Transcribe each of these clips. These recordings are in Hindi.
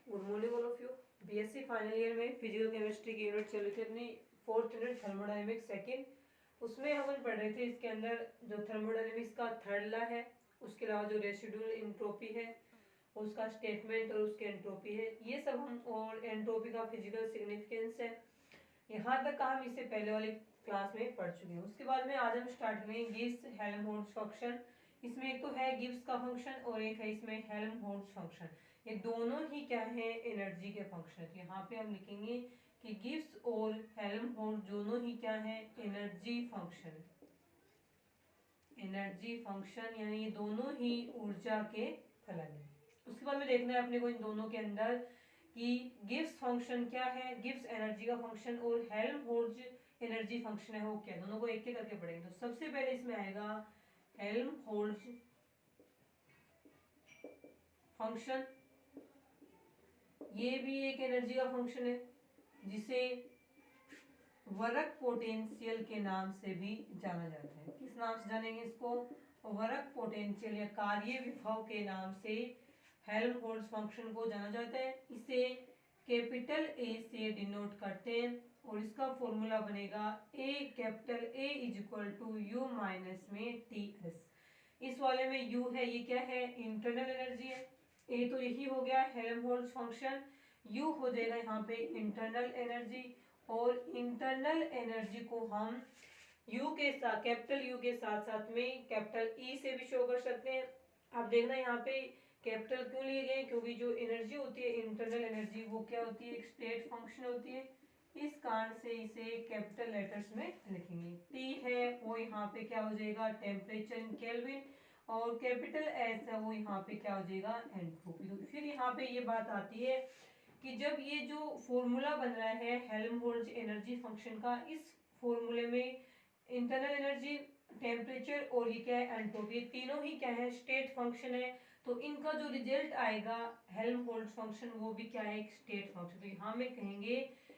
Good morning all of you. BSc final year में फिजिकल केमिस्ट्री की यूनिट चल रही थी अपनी 4th यूनिट थर्मोडायनेमिक्स सेकंड। उसमें हम पढ़ रहे थे इसके अंदर जो थर्मोडायनेमिक्स का थर्ड लॉ है, उसके अलावा जो रेसिडुअल एंट्रोपी है उसका स्टेटमेंट और उसकी एंट्रोपी है, ये सब हम, और एंट्रोपी का फिजिकल सिग्निफिकेंस है। यहाँ तक का हम इससे पहले वाली क्लास में पढ़ चुके हैं। उसके बाद में आज हम स्टार्ट करेंगे गिब्स हेल्महोल्ट्ज फंक्शन। इसमें एक तो है गिब्स का फंक्शन और एक है इसमें हेल्महोल्ट्ज फंक्शन। ये दोनों ही क्या है, एनर्जी के फंक्शन। तो यहाँ पे हम लिखेंगे कि गिब्स और हेल्महोल्ट्ज दोनों ही क्या है, एनर्जी फंक्शन। एनर्जी फंक्शन यानी ये दोनों ही ऊर्जा के फलन है। उसके बाद में देखना है अपने को इन दोनों के अंदर कि गिब्स फंक्शन क्या है, गिब्स एनर्जी का फंक्शन और हेल्महोल्ट्ज एनर्जी फंक्शन है वो क्या, दोनों को एक एक करके पढ़ेंगे। तो सबसे पहले इसमें आएगा हेल्महोल्ट्ज फंक्शन। ये भी एक एनर्जी का फंक्शन है जिसे वर्क पोटेंशियल के नाम से भी जाना जाता है। किस नाम से जानेंगे इसको, वर्क पोटेंशियल या कार्य विभव के नाम से हेल्महोल्ट्ज फंक्शन को जाना जाता है। इसे कैपिटल ए से डिनोट करते हैं और इसका फॉर्मूला बनेगा a capital a is equal to u minus में टी एस। इस वाले में यू है, ये क्या है, इंटरनल एनर्जी है। ए तो यही हो गया हेल्महोल्ट्ज फंक्शन, यू हो जाएगा यहाँ पे इंटरनल एनर्जी। और इंटरनल एनर्जी को हम यू के साथ, कैपिटल यू के साथ साथ में कैपिटल ई से भी शो कर सकते हैं। आप देखना यहाँ पे कैपिटल क्यों लिए गए, क्योंकि जो एनर्जी होती है इंटरनल एनर्जी वो क्या होती है, एक स्टेट फंक्शन होती है। इस कारण से इसे कैपिटल लेटर्स में लिखेंगे। टी है वो यहाँ पे क्या हो जाएगा, टेम्परेचर इन केल्विन, और कैपिटल एस है वो यहाँ पे क्या हो जाएगा, एंट्रोपी। तो फिर यहाँ पे ये बात आती है कि जब ये जो फॉर्मूला बन रहा है हेल्महोल्ट्ज एनर्जी फंक्शन का, इस फॉर्मूले में इंटरनल एनर्जी, टेम्परेचर और ये क्या है, एंट्रोपी, तीनों ही क्या है, स्टेट फंक्शन है। तो इनका जो रिजल्ट आएगा हेल्महोल्ट्ज फंक्शन वो भी क्या है, एक स्टेट फंक्शन। तो यहाँ में कहेंगे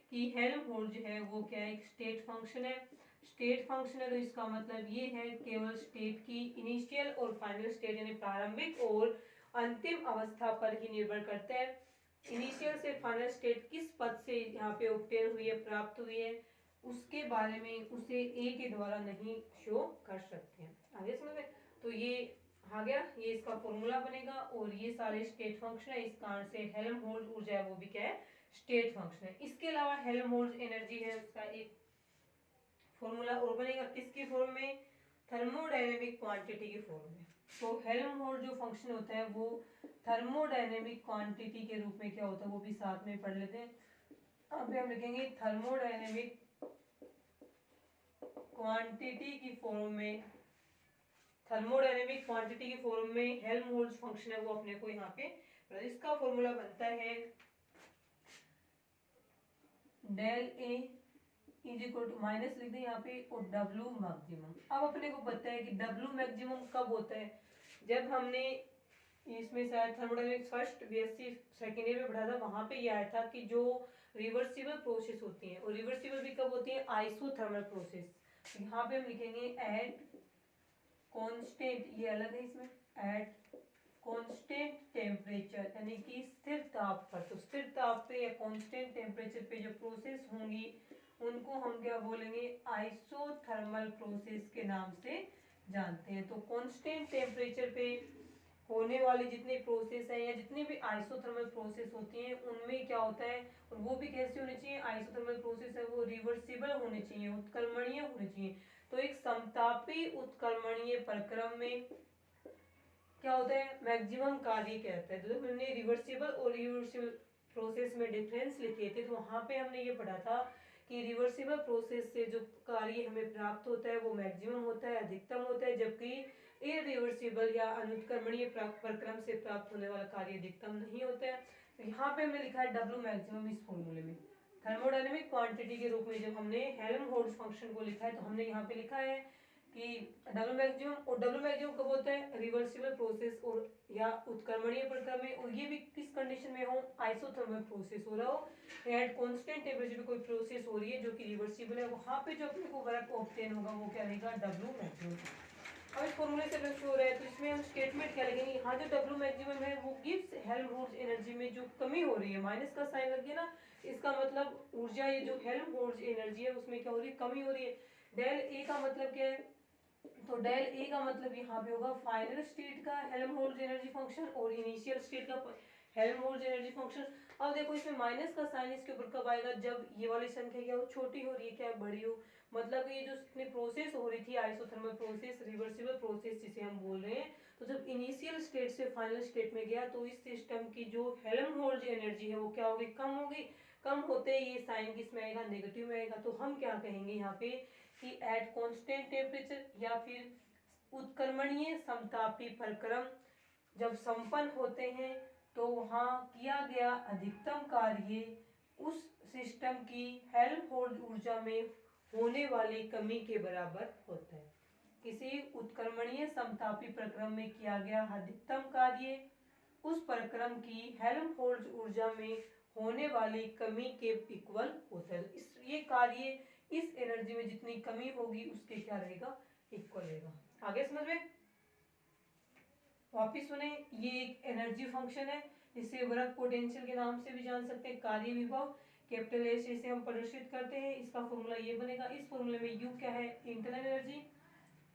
कि हेल्महोल्ट्ज है वो क्या है, एक स्टेट फंक्शन है। स्टेट फंक्शन है तो इसका मतलब ये है केवल स्टेट की इनिशियल और फाइनल स्टेट यानी प्रारंभिक और अंतिम अवस्था पर ही निर्भर करता है। इनिशियल से फाइनल स्टेट किस पद से यहाँ पे ऑब्टेन हुई है, प्राप्त हुई है, उसके बारे में उसे ए के द्वारा नहीं शो कर सकते हैं। आगे समझ में, तो ये आ गया, ये इसका फॉर्मूला बनेगा और ये सारे स्टेट फंक्शन है। इस कारण से हेल्महोल्ट्ज ऊर्जा है वो भी क्या है, स्टेट फंक्शन है। इसके अलावा हेल्महोल्ट्ज एनर्जी है उसका एक फॉर्मूला और बनेगा, किसकी फॉर्म में, थर्मोडायनेमिक क्वांटिटी की फॉर्म में। तो हेल्महोल्ट्ज जो फंक्शन होता है वो थर्मोडायनेमिक क्वांटिटी के रूप में क्या होता है वो भी साथ में पढ़ लेते हैं। अब हम लिखेंगे थर्मोडायनेमिक क्वांटिटी की फॉर्म में, थर्मोडायनेमिक क्वांटिटी की फॉर्म में हेल्महोल्ट्ज फंक्शन है वो अपने को यहाँ पे, इसका फॉर्मूला बनता है del A is equal to, minus लिख दें यहाँ पे, और डब्ल्यू मैक्सिमम। अब अपने को पता है कि डब्ल्यू मैक्सिमम कब होता है, जब हमने इसमें शायद thermodynamics first BSc second year में पढ़ा था, वहां पे ये आया था कि जो रिवर्सिबल प्रोसेस होती है, और रिवर्सिबल भी कब होती है, आइसोथर्मल प्रोसेस। यहाँ पे हम लिखेंगे एट कांस्टेंट, ये अलग है इसमें, एट कांस्टेंट टेम्परेचर यानी कि स्थिर ताप पर। तो स्थिर ताप पे या कांस्टेंट टेम्परेचर पे जो प्रोसेस होंगी उनको हम क्या बोलेंगे, आइसोथर्मल प्रोसेस के नाम से जानते हैं। तो कांस्टेंट टेम्परेचर पे होने वाली जितनी प्रोसेस है या जितनी भी आइसोथर्मल प्रोसेस होती हैं उनमें क्या होता है, और वो भी कैसे होनी चाहिए, आइसोथर्मल प्रोसेस है वो रिवर्सिबल होनी चाहिए, उत्क्रमणीय होनी चाहिए। तो एक समतापी उत्क्रमणीय प्रक्रम में क्या होता है, मैक्सिमम कार्य कहता है। तो हमने रिवर्सिबल और इरिवर्सिबल प्रोसेस में डिफरेंस लिखे थे, तो वहां पे हमने ये पढ़ा था कि रिवर्सिबल प्रोसेस से जो कार्य हमें प्राप्त होता है वो मैक्सिमम होता है, अधिकतम होता है, जबकि इरिवर्सिबल या अनुत्क्रमणीय प्रक्रम से प्राप्त होने वाला कार्य अधिकतम नहीं होता है। तो यहाँ पे हमने लिखा है डब्ल्यू मैक्सिमम इस फॉर्मूले में। थर्मोडायनेमिक क्वांटिटी के रूप में जब हमने हेल्महोल्ट्ज फंक्शन को लिखा है तो हमने यहाँ पे लिखा है कि डब्ल्यू मैक्सिमम, और डब्ल्यू मैक्सिमम कब होता है, रिवर्सिबल प्रोसेस और या उत्क्रमणीय प्रक्रम में, और ये भी किस कंडीशन में हो, आइसोथर्मल प्रोसेस हो रहा हो, एट कांस्टेंट टेम्परेचर पे कोई प्रोसेस हो रही है जो कि रिवर्सिबल है, वहां पे जो अपने को वर्क ऑब्टेन होगा वो क्या रहेगा, डब्ल्यू मैक्सिमम। अब इस फॉर्मूले से अगर शो रहा है तो इसमें हम स्टेटमेंट क्या लिखेंगे, यहाँ जो डब्ल्यू मैक्सिमम है वो गिव्स हेल्महोल्ट्ज एनर्जी में जो कमी हो रही है, माइनस का साइन लग गया ना, इसका मतलब ऊर्जा ये जो हेल्महोल्ट्ज एनर्जी है उसमें क्या हो रही है, कमी हो रही है। डेल ए का मतलब क्या है, तो डेल ए का मतलब यहाँ पे होगा फाइनल स्टेट का हेल्महोल्ट्ज एनर्जी फंक्शन और इनिशियल स्टेट का हेल्महोल्ट्ज एनर्जी फंक्शन। अब देखो इसमें माइनस का साइन इसके ऊपर कब आएगा, जब ये वाली संख्या क्या हो, छोटी हो रही है, क्या बड़ी हो, मतलब ये जो इसमें प्रोसेस हो रही थी आइसोथर्मल प्रोसेस, रिवर्सिबल प्रोसेस जिसे हम बोल रहे हैं, तो जब इनिशियल स्टेट से फाइनल स्टेट में गया तो इस सिस्टम की जो हेल्महोल्ट्ज एनर्जी है वो क्या होगी, कम होगी। कम होते ही ये साइन किसमें आएगा, नेगेटिव में आएगा। तो हम क्या कहेंगे यहाँ पे कि एट कांस्टेंट टेम्परेचर या फिर उत्क्रमणीय समतापी प्रक्रम जब संपन्न होते हैं तो वहाँ किया गया अधिकतम कार्य उस सिस्टम की हेल्महोल्ट्ज ऊर्जा में होने वाली कमी के बराबर होता है। किसी उत्क्रमणीय समतापी प्रक्रम में किया गया अधिकतम कार्य उस प्रक्रम की हेल्महोल्ट्ज ऊर्जा में होने वाली कमी के इक्वल होता है। इस ये कार्य इस एनर्जी में जितनी कमी होगी उसके क्या रहेगा, इक्वल रहेगा। आगे समझ में, वापिस सुने, ये एक एनर्जी फंक्शन है, इसे वर्क पोटेंशियल के नाम से भी जान सकते हैं, कार्य विभव कैपिटल एस से हम प्रदर्शित करते हैं। इसका फॉर्मूला ये बनेगा, इस फॉर्मूले में यू क्या है, इंटरनल एनर्जी,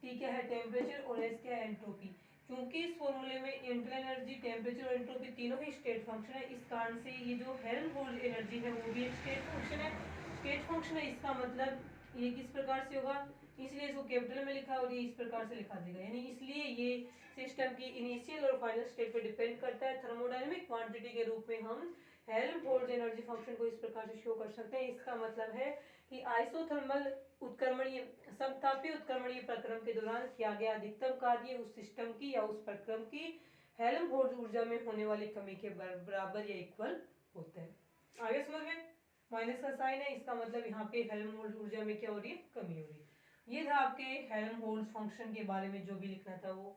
टी क्या है, टेम्परेचर, और एस क्या है, एंट्रोपी। क्योंकि इस फॉर्मूले में इंटरनल एनर्जी, टेम्परेचर और एंट्रोपी तीनों ही स्टेट फंक्शन है, इस कारण से ये जो हेल्महोल्ट्ज एनर्जी है वो भी एक स्टेट फंक्शन है। स्टेट फंक्शन है, इसका मतलब ये किस प्रकार से होगा, इसलिए इसको कैपिटल में लिखा और ये इस प्रकार से लिखा जाएगा, यानी इसलिए ये सिस्टम की इनिशियल और फाइनल स्टेट पे डिपेंड करता है। थर्मोडायनेमिक क्वांटिटी के रूप में हम हेल्महोल्ट्ज एनर्जी फंक्शन को इस प्रकार से शो कर सकते हैं। इसका मतलब है कि आइसोथर्मल उत्क्रमणीय समतापी उत्क्रमणीय प्रक्रम के दौरान किया गया अधिकतम कार्य उस सिस्टम की या उस प्रक्रम की हेल्महोल्ट्ज ऊर्जा में होने वाली कमी के बराबर या इक्वल होता है। आगे समझ में, माइनस का साइन है, इसका मतलब यहाँ पे हेल्महोल्ट्ज ऊर्जा में क्या हो रही है, कमी हो रही है। ये था आपके हेल्महोल्ट्ज फंक्शन के बारे में जो भी लिखना था वो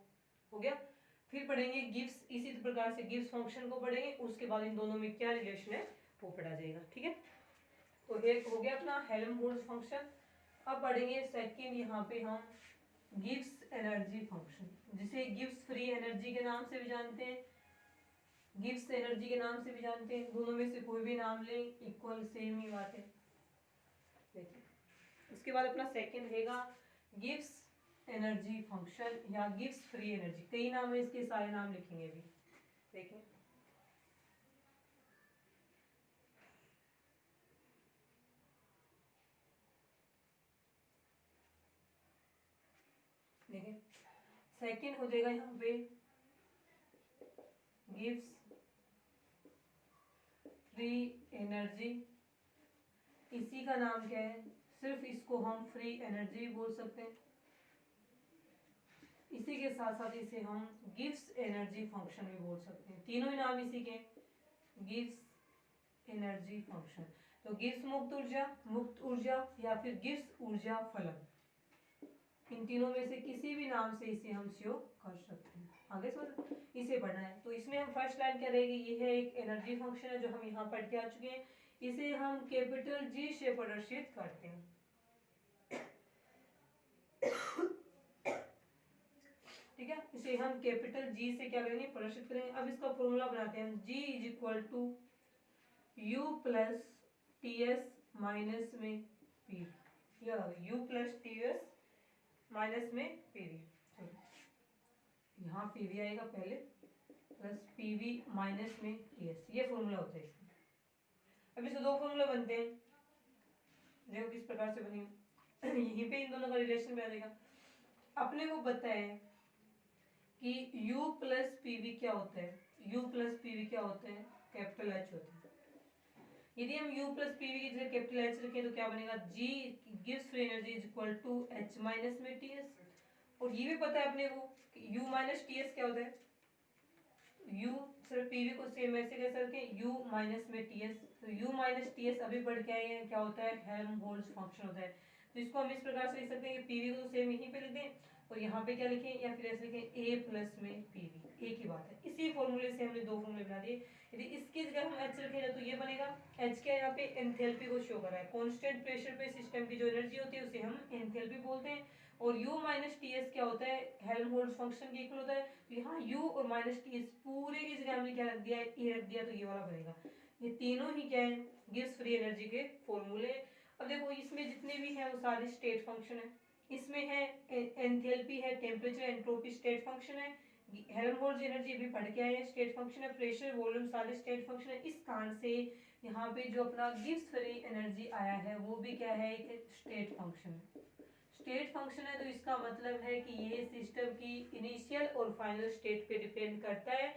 हो गया। फिर पढ़ेंगे गिब्स, इसी प्रकार से गिब्स फंक्शन को पढ़ेंगे, उसके बाद इन दोनों में क्या रिलेशन है वो पढ़ा जाएगा, ठीक है। तो एक हो गया अपना हेल्महोल्ट्ज फंक्शन। अब पढ़ेंगे सेकंड, यहाँ पे हम गिब्स एनर्जी फंक्शन, जिसे गिब्स फ्री एनर्जी के नाम से भी जानते हैं, गिब्स एनर्जी के नाम से भी जानते हैं। दोनों में से कोई भी नाम ले, इक्वल सेम ही बात है। देखिए उसके बाद अपना सेकंड रहेगा गिब्स एनर्जी फंक्शन या गिब्स फ्री एनर्जी, कई नाम है इसके, सारे नाम लिखेंगे अभी। देखें देखें सेकंड हो जाएगा यहाँ पे गिब्स फ्री एनर्जी, इसी का नाम क्या है, सिर्फ इसको हम फ्री एनर्जी बोल सकते हैं। इसी के साथ साथ इसे हम गिब्स एनर्जी फंक्शन भी बोल सकते हैं, तीनों ही नाम इसी के, गिब्स एनर्जी फंक्शन। तो गिब्स मुक्त ऊर्जा या फिर गिब्स ऊर्जा फलन, इन तीनों में से किसी भी नाम से इसे हम शो कर सकते हैं। आगे समझ, इसे पढ़ना है। तो इसमें हम फर्स्ट लाइन क्या रहेगी, ये है एक एनर्जी फंक्शन है जो हम यहाँ पढ़ के आ चुके हैं, इसे हम कैपिटल जी से प्रदर्शित करते हैं। ठीक है, इसे हम कैपिटल जी से क्या करेंगे, प्रदर्शित करेंगे। अब इसका फॉर्मूला बनाते हैं हम, G is equal to u plus T S minus में P, u plus T S minus में पीवी, यहाँ पीवी आएगा पहले, प्लस पीवी माइनस में टीएस, ये फॉर्मूला होता है इसका। अब इससे दो फॉर्मूला बनते हैं, देखो किस प्रकार से बनेंगे। यहीं पे इन दोनों का रिलेशन में आ जाएगा। अपने को पता है कि u प्लस पीवी क्या होता है, u प्लस पीवी क्या होता है, कैपिटल एच होता है। यदि हम u प्लस पीवी की जगह कैपिटल एच रखें तो क्या बनेगा, g gives free energy is equal to h minus में ts। और ये भी पता है अपने को कि u माइनस ts क्या होता है, u सिर्फ पीवी को सेम ऐसे कैसे रखें, u माइनस में ts, तो u माइनस ts अभी पढ़ के आए हैं क्या होता है, हेल्महोल्ट्ज फंक्शन होता है। तो इसको हम इस प्रकार से लिख सकते हैं कि पीवी को तो सेम यहीं पे लिख दें और यहाँ पे क्या लिखें, या फिर ऐसे लिखें A प्लस में PV, एक ही बात है। इसी फॉर्मूले से हमने दो फॉर्मूले बना दिए। यदि इसकी जगह हम H रखें तो ये बनेगा, H क्या यहाँ पे एंथैल्पी को शो कर रहा है। कांस्टेंट प्रेशर पे सिस्टम की जो एनर्जी होती है उसे हम एंथैल्पी बोलते हैं। और U माइनस टी एस क्या होता है, हेल्महोल्ट्ज फंक्शन के इक्वल होता है। तो यहाँ U और माइनस टी एस पूरे की जगह हमने क्या रख दिया है, ए रख दिया, तो ये वाला बनेगा। ये तीनों ही क्या है, गिब्स फ्री एनर्जी के फॉर्मूले। अब देखो इसमें जितने भी हैं वो सारे स्टेट फंक्शन है। इसमें है एंथैल्पी है, टेम्परेचर, एंट्रोपी स्टेट फंक्शन है। हेल्महोल्ट्ज एनर्जी भी पढ़ के आए हैं, स्टेट फंक्शन है। प्रेशर, वॉल्यूम सारे स्टेट फंक्शन है। इस कारण से यहाँ पे जो अपना गिब्स फ्री एनर्जी आया है वो भी क्या है, एक स्टेट फंक्शन है। स्टेट फंक्शन है तो इसका मतलब है कि ये सिस्टम की इनिशियल और फाइनल स्टेट पे डिपेंड करता है।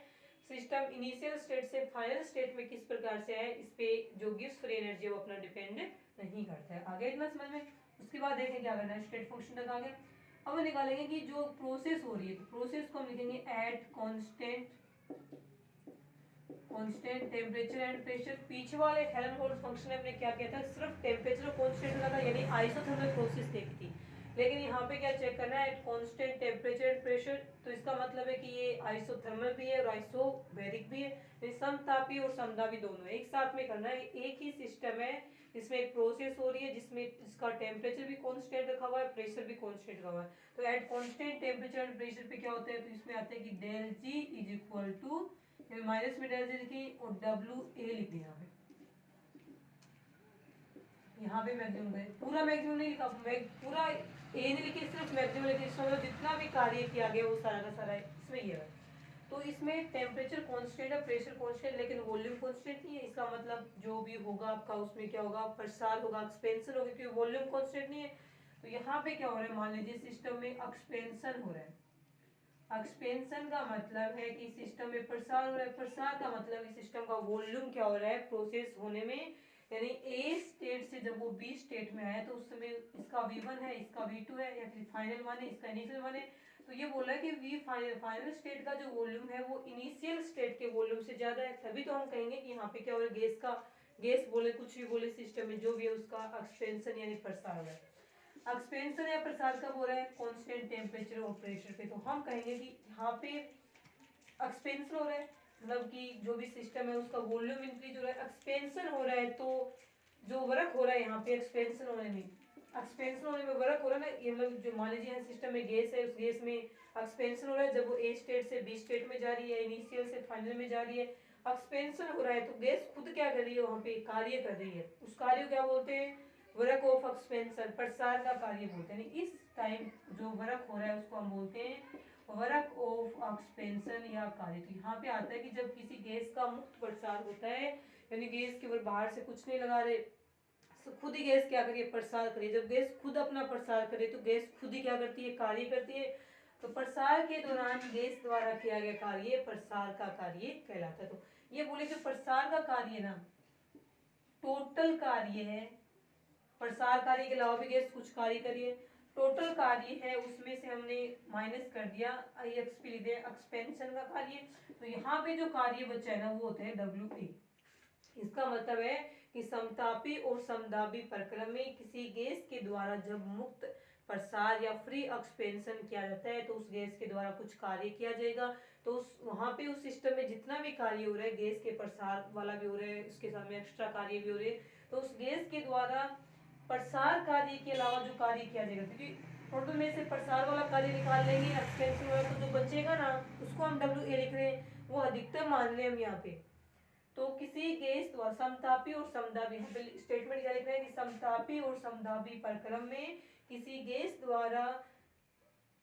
सिस्टम इनिशियल स्टेट से फाइनल स्टेट में किस प्रकार से है, इस पे जो गिब्स फ्री एनर्जी वो अपना डिपेंड नहीं करता है। आगे इतना समझ में। उसके बाद देखें क्या करना है, स्टेट फंक्शन तक आ गए। अब निकालेंगे कि जो प्रोसेस हो रही है, तो प्रोसेस को हम लिखेंगे eight constant temperature and pressure. पीछे वाले हेल्महोल्ट्ज फंक्शन में हमने क्या किया था, सिर्फ टेम्परेचर कांस्टेंट रखा था, यानी आइसोथर्मल प्रोसेस देखी थी। लेकिन यहाँ पे क्या चेक करना है, कांस्टेंट टेम्परेचर एंड प्रेशर। तो इसका मतलब है कि ये आइसोथर्मल भी है और आइसोबैरिक भी है। समतापी और समदाबी दोनों एक साथ में करना है। एक ही सिस्टम है, इसमें एक प्रोसेस हो रही है जिसमें इसका टेम्परेचर भी कांस्टेंट रखा हुआ है, प्रेशर भी कांस्टेंट रखा हुआ है। तो at constant temperature and pressure पे क्या होता है, तो इसमें आता है कि del G is equal to, minus में डेल जी लिखी और डब्ल्यू ए लिख दिया। यहाँ पे मैक्सिमम है, पूरा मैक्सिमम नहीं लिखा, पूरा ए नहीं लिखे, सिर्फ मैक्सिमम लिखे। इसका मतलब जितना भी कार्य किया गया वो सारा का सारा इसमें ही है। तो इसमें टेम्परेचर कांस्टेंट है, प्रेशर कांस्टेंट, लेकिन वॉल्यूम कांस्टेंट नहीं है। इसका मतलब जो भी होगा आपका उसमें क्या होगा, प्रसार होगा, एक्सपेंशन होगा, क्योंकि वॉल्यूम कांस्टेंट नहीं है। तो यहाँ पे क्या हो रहा है, मान लीजिए सिस्टम में एक्सपेंशन हो रहा है। एक्सपेंशन का मतलब है कि सिस्टम में प्रसार हो रहा है। प्रसार का मतलब है सिस्टम का वॉल्यूम क्या हो रहा है प्रोसेस होने में। यानी ए स्टेट से जब वो बी स्टेट में आया तो उस समय इसका V1 है, इसका V2 है, या फिर फाइनल वन है, इसका इनिशियल वन है। तो ये बोल रहा है कि वी फाइनल स्टेट का जो वॉल्यूम है वो इनिशियल स्टेट के वॉल्यूम से ज्यादा है। तभी तो हम कहेंगे कि यहाँ पे क्या हो रहा है, गैस का, गैस बोले कुछ भी बोले, सिस्टम में जो भी है उसका एक्सपेंशन यानी प्रसार हो रहा है। एक्सपेंशन या प्रसार कब हो रहा है, कांस्टेंट टेम्परेचर और प्रेशर पे। तो हम कहेंगे कि यहाँ पे एक्सपेंशन हो रहा है, मतलब कि जो भी सिस्टम है उसका वॉल्यूम इंक्रीज हो रहा है। एक्सपेंशन हो रहा है तो जो वर्क हो रहा है यहाँ पे एक्सपेंशन होने में, एक्सपेंशन होने में वर्क हो रहा है ना। ये मतलब जो मान लीजिए सिस्टम में गैस है, उस गैस में एक्सपेंशन हो रहा है जब वो ए स्टेट से बी स्टेट में जा रही है, इनिशियल से फाइनल में जा रही है। एक्सपेंशन हो रहा है तो गैस खुद क्या कर रही है, वहाँ पे कार्य कर रही है। उस कार्य को क्या बोलते हैं, वर्क ऑफ एक्सपेंशन, प्रसार का कार्य बोलते हैं। इस टाइम जो वर्क हो रहा है उसको हम बोलते हैं वर्क ऑफ एक्सपेंशन या कार्य। तो यहाँ पे आता है कि जब किसी गैस का मुक्त प्रसार होता है, यानी गैस केवल बाहर से कुछ नहीं लगा रहे, खुद ही गैस क्या करिए, प्रसार करिए। जब गैस खुद अपना प्रसार करे तो गैस खुद ही क्या करती है, कार्य करती है। तो प्रसार के दौरान गैस द्वारा किया गया कार्य प्रसार का कार्य कहलाता है। तो ये बोले जो प्रसार का कार्य ना टोटल कार्य है, प्रसार कार्य के अलावा भी गैस कुछ कार्य करिए, टोटल कार्य है उसमें से हमने माइनस कर दिया IXP लिख दिया एक्सपेंशन का कार्य। तो यहाँ पे जो कार्य बचा है ना वो होता है WA। इसका मतलब है कि समतापी और समदाबी प्रक्रम में किसी गैस के द्वारा जब मुक्त प्रसार या फ्री एक्सपेंशन किया जाता है तो उस गैस के द्वारा कुछ कार्य किया जाएगा। तो उस वहां पे उस सिस्टम में जितना भी कार्य हो रहा है, गैस के प्रसार वाला भी हो रहा है, उसके साथ में एक्स्ट्रा कार्य भी हो रहे हैं, तो उस गैस के द्वारा प्रसार कार्य के अलावा जो कार्य किया जाएगा, क्योंकि टोटल में से प्रसार वाला कार्य निकाल लेंगे, एक्सपेंशन वाला, तो जो बचेगा ना उसको हम WA लिख रहे हैं, वो अधिकतम मान रहे हैं हम यहाँ पे। तो किसी गैस द्वारा समतापी और समदाबी, स्टेटमेंट क्या लिख रहे हैं कि समतापी और समदाबी प्रक्रम में किसी गैस द्वारा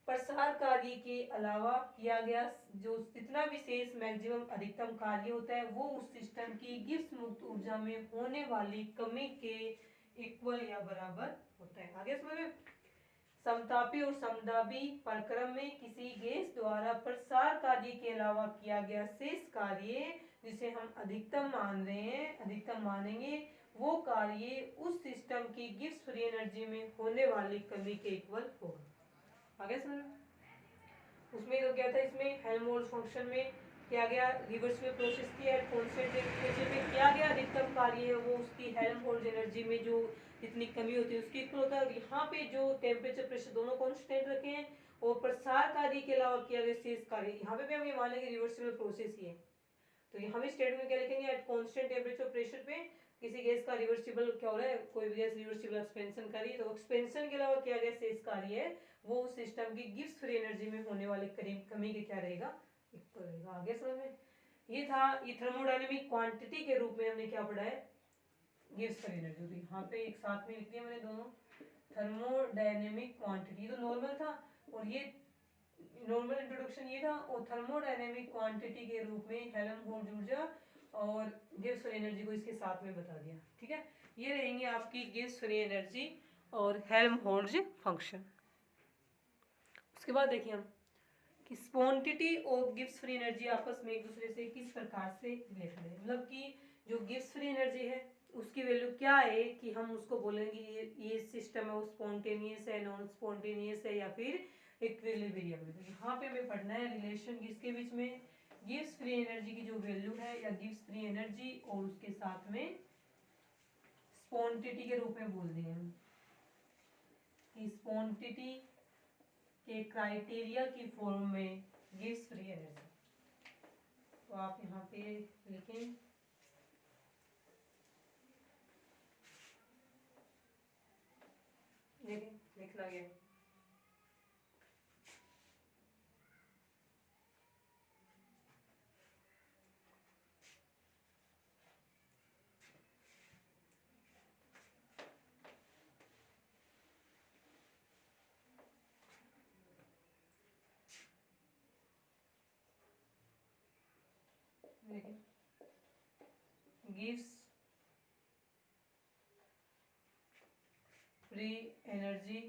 प्रसार कार्य के अलावा किया गया जो जितना भी शेष मैक्सिमम अधिकतम कार्य होता है वो उस सिस्टम की गिब्स मुक्त ऊर्जा में होने वाली कमी के इक्वल या बराबर होता है। आगे समझ, समतापी और समदाबी प्रक्रम में किसी गैस द्वारा प्रसार कार्य के अलावा किया गया शेष कार्य जिसे हम अधिकतम मान रहे हैं, अधिकतम मानेंगे, वो कार्य उस सिस्टम की गिब्स फ्री एनर्जी में होने वाली कमी के इक्वल होगा। आगे समझ, उसमें तो क्या था, इसमें हेल्महोल्ट्ज फंक्शन में किया गया रिवर्स में प्रोसेस किया, कांस्टेंट टेम्परेचर में किया गया अधिकतम कार्य है वो उसकी हेल्महोल्ट्ज एनर्जी में जो जितनी कमी होती है उसकी इक्वल होता है। और यहाँ पे जो टेम्परेचर प्रेशर दोनों कांस्टेंट रखे हैं और प्रसार कार्य के अलावा किया गया शेष कार्य, यहाँ पे भी हम ये मान लेंगे रिवर्सिबल प्रोसेस ही है। तो यहाँ भी स्टेटमेंट क्या लिखेंगे, एट कांस्टेंट टेम्परेचर प्रेशर पे किसी गैस का रिवर्सिबल क्या हो रहा है, कोई भी गैस रिवर्सिबल एक्सपेंशन कर रही है, तो एक्सपेंशन के अलावा किया गया शेष कार्य है वो उस सिस्टम की गिब्स फ्री एनर्जी में होने वाले कमी के क्या रहेगा, इक्वल रहेगा। आगे समझ में, ये था ये थर्मोडायनेमिक क्वांटिटी के रूप में हमने क्या पढ़ा है, गिब्स फ्री एनर्जी। तो यहाँ पे एक साथ में लिख दिया मैंने दोनों, थर्मोडायनेमिक क्वांटिटी तो नॉर्मल था, और ये नॉर्मल इंट्रोडक्शन ये था, और थर्मोडायनेमिक क्वांटिटी के रूप में हेल्महोल्ट्ज ऊर्जा और गिब्स फ्री एनर्जी को इसके साथ में बता दिया। ठीक है, ये रहेंगे आपकी गिब्स फ्री एनर्जी और हेल्महोल्ट्ज फंक्शन। उसके बाद देखिए हम कि स्पॉन्टिटी और गिब्स फ्री एनर्जी आपस में एक दूसरे से किस प्रकार से रिलेटेड है, मतलब कि जो गिब्स फ्री एनर्जी है उसकी वैल्यू क्या है कि हम उसको बोलेंगे ये सिस्टम है वो स्पॉन्टेनियस है, नॉन स्पॉन्टेनियस है, या फिर इक्विलिब्रियम है। तो यहाँ पे हमें पढ़ना है रिलेशन किसके बीच में, गिब्स फ्री एनर्जी की जो वैल्यू है या गिब्स फ्री एनर्जी और उसके साथ में स्पॉन्टिटी के रूप में बोल देंगे हम कि स्पॉन्टिटी के क्राइटेरिया की फॉर्म में गिब्स फ्री एनर्जी। तो आप यहाँ पे लिखें लिखना गया गिव्स फ्री एनर्जी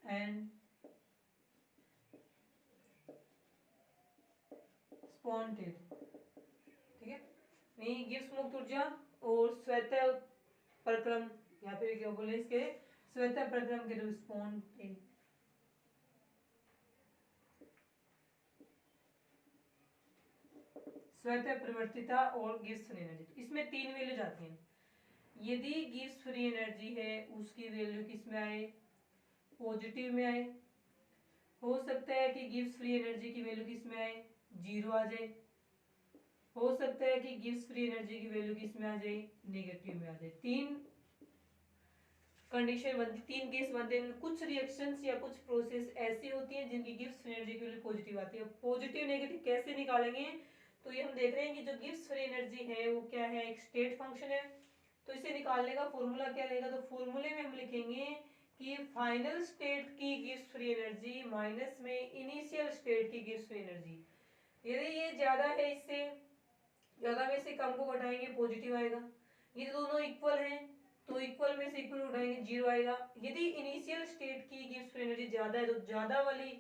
एंड स्पॉन्टेड। ठीक है, नहीं गिव्स मुक्त ऊर्जा और स्वतः प्रक्रम, या फिर क्या बोले इसके स्वतः प्रक्रम के रूप स्पॉन्टेड, स्वतः परिवर्तिता और गिव्स फ्री एनर्जी। तो इसमें तीन वैल्यू जाती हैं। यदि गिव्स फ्री एनर्जी है उसकी वैल्यू किस में आए, पॉजिटिव में आए। हो सकता है कि गिव्स फ्री एनर्जी की वैल्यू किस में आए, जीरो आ जाए। हो सकता है कि गिव्स फ्री एनर्जी की वैल्यू किस में आ जाए, नेगेटिव में आ जाए। तीन कंडीशन बनती, तीन केस बनते हैं। कुछ रिएक्शंस या कुछ प्रोसेस ऐसी होती हैं जिनकी गिव्स फ्री एनर्जी की वैल्यू पॉजिटिव आती है। पॉजिटिव नेगेटिव कैसे निकालेंगे, तो ये हम देख रहे हैं कि जो गिव्स फ्री एनर्जी है वो क्या है, एक स्टेट फंक्शन है। तो इसे निकालने का फॉर्मूला क्या रहेगा, तो फॉर्मूले में हम लिखेंगे कि फाइनल स्टेट की गिव्स फ्री एनर्जी माइनस में इनिशियल स्टेट की गिव्स फ्री एनर्जी। यदि ये ज्यादा है, इससे ज्यादा में से कम को घटाएंगे पॉजिटिव आएगा। ये दोनों इक्वल हैं तो इक्वल में से इक्वल उठाएंगे जीरो आएगा। यदि इनिशियल स्टेट की गिव्स फ्री एनर्जी ज्यादा है तो ज्यादा वाली,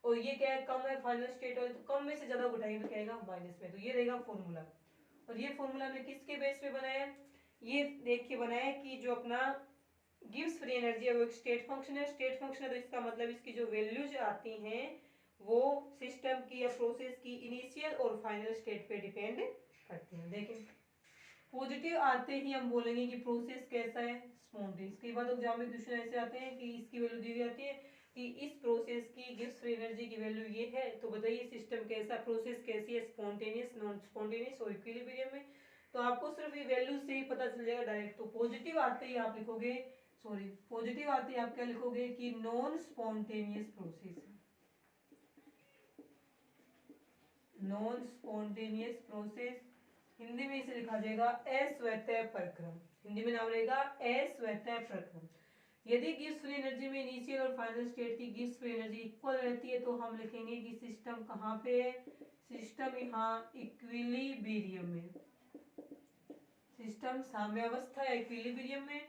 और ये क्या है कम है फाइनल स्टेट वाली, तो कम में से ज्यादा उठाएंगे तो क्या आएगा माइनस में। तो ये रहेगा फॉर्मूला। और ये फॉर्मूला हमने किसके बेस पे बनाया है, ये देख के बनाया है कि जो अपना गिव्स फ्री एनर्जी है वो एक स्टेट फंक्शन है। स्टेट फंक्शन है तो इसका मतलब इसकी जो वैल्यूज आती हैं वो सिस्टम की या प्रोसेस की इनिशियल और फाइनल स्टेट पे डिपेंड करते हैं। देखें पॉजिटिव आते ही हम बोलेंगे कि प्रोसेस कैसा है, स्पॉन्टेनियस। इसके बाद एग्जाम में क्वेश्चन ऐसे आते हैं कि इसकी वैल्यू दी जाती है कि इस प्रोसेस की गिव्स फ्री एनर्जी की वैल्यू ये है, तो बताइए सिस्टम कैसा, प्रोसेस कैसी है, स्पॉन्टेनियस, नॉन स्पॉन्टेनियस और इक्विलिब्रियम में। तो आपको सिर्फ ये वैल्यू से ही पता चल जाएगा डायरेक्ट। तो पॉजिटिव आते ही आप लिखोगे, सॉरी पॉजिटिव आते ही आप क्या लिखोगे कि नॉन स्पॉन्टेनियस प्रोसेस है, नॉन स्पॉन्टेनियस प्रोसेस। हिंदी में इसे लिखा जाएगा अस्वतः प्रक्रम, हिंदी में नाम रहेगा अस्वतः प्रक्रम। यदि गिव्स फ्री एनर्जी में इनिशियल और फाइनल स्टेट की गिव्स फ्री एनर्जी इक्वल रहती है तो हम लिखेंगे कि सिस्टम कहाँ पे है, सिस्टम यहाँ इक्विलिब्रियम में, सिस्टम साम्यावस्था या इक्विलिब्रियम में।